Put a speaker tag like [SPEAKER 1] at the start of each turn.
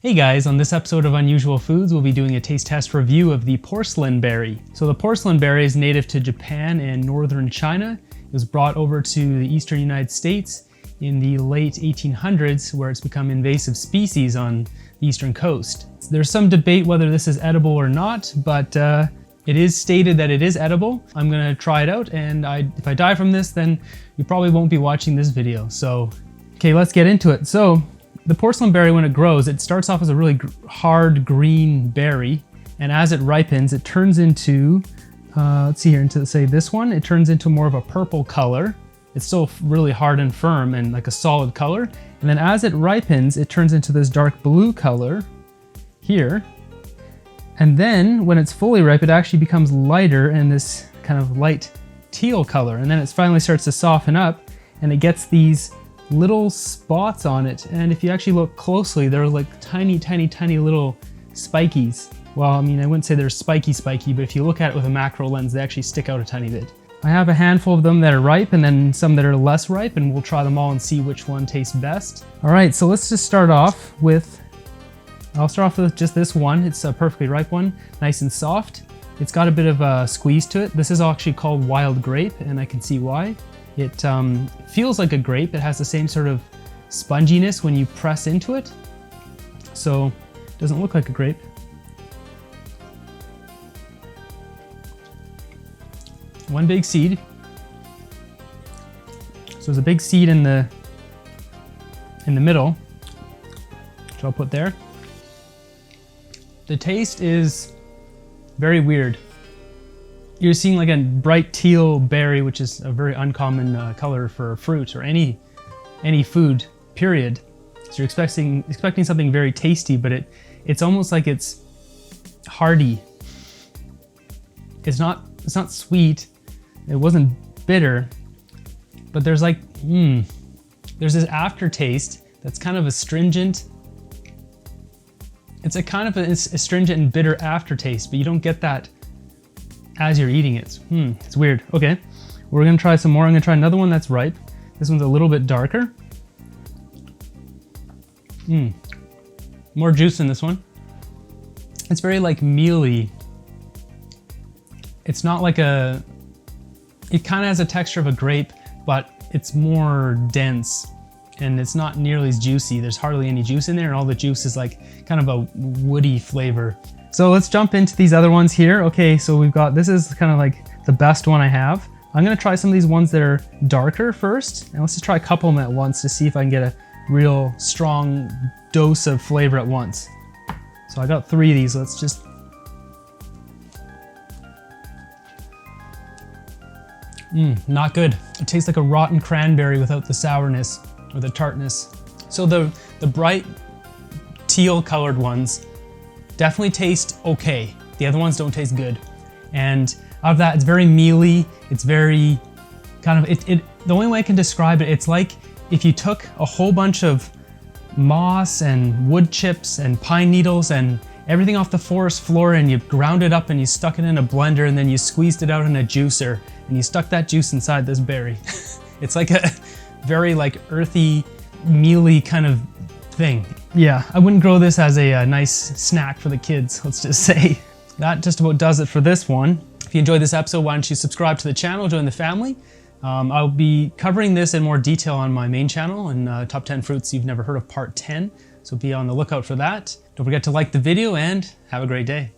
[SPEAKER 1] Hey guys, on this episode of Unusual Foods, we'll be doing a taste test review of the porcelain berry. So the porcelain berry is native to Japan and northern China. It was brought over to the eastern United States in the late 1800s, where it's become an invasive species on the eastern coast. There's some debate whether this is edible or not, but it is stated that it is edible. I'm gonna try it out, and if I die from this, then you probably won't be watching this video. So, okay, let's get into it. So, the porcelain berry, when it grows, it starts off as a really hard green berry, and as it ripens, it turns into, let's see here, into say this one, it turns into more of a purple color. It's still really hard and firm and like a solid color. And then as it ripens, it turns into this dark blue color here. And then when it's fully ripe, it actually becomes lighter and this kind of light teal color. And then it finally starts to soften up and it gets these little spots on it, and if you actually look closely, they're like tiny little spikies. Well, I mean, I wouldn't say they're spiky, but if you look at it with a macro lens, they actually stick out a tiny bit. I have a handful of them that are ripe and then some that are less ripe, and we'll try them all and see which one tastes best. All right, so let's just start off with, I'll start off with just this one. It's a perfectly ripe one, nice and soft. It's got a bit of a squeeze to it. This is actually called wild grape, and I can see why. It feels like a grape. It has the same sort of sponginess when you press into it. So it doesn't look like a grape. One big seed. So there's a big seed in the middle, which I'll put there. The taste is very weird. You're seeing like a bright teal berry, which is a very uncommon color for fruit or any food, period. So you're expecting something very tasty, but it's almost like it's hearty. It's not sweet. It wasn't bitter, but there's like there's this aftertaste that's kind of astringent. It's a kind of a astringent and bitter aftertaste, but you don't get that as you're eating it. It's weird. Okay, we're gonna try some more. I'm gonna try another one that's ripe. This one's a little bit darker. More juice in this one. It's very like mealy. It's not like it kind of has a texture of a grape, but it's more dense and it's not nearly as juicy. There's hardly any juice in there, and all the juice is like kind of a woody flavor. So let's jump into these other ones here. Okay, so we've got, this is kind of like the best one I have. I'm gonna try some of these ones that are darker first, and let's just try a couple of them at once to see if I can get a real strong dose of flavor at once. So I got 3 of these. Let's just, not good. It tastes like a rotten cranberry without the sourness or the tartness. So the bright teal colored ones definitely taste okay. The other ones don't taste good. And out of that, it's very mealy. It's very kind of, the only way I can describe it, it's like if you took a whole bunch of moss and wood chips and pine needles and everything off the forest floor, and you ground it up and you stuck it in a blender, and then you squeezed it out in a juicer and you stuck that juice inside this berry. It's like a very like earthy, mealy kind of thing. Yeah, I wouldn't grow this as a nice snack for the kids, let's just say. That just about does it for this one. If you enjoyed this episode, why don't you subscribe to the channel, join the family. I'll be covering this in more detail on my main channel, and Top 10 Fruits You've Never Heard of Part 10, so be on the lookout for that. Don't forget to like the video, and have a great day.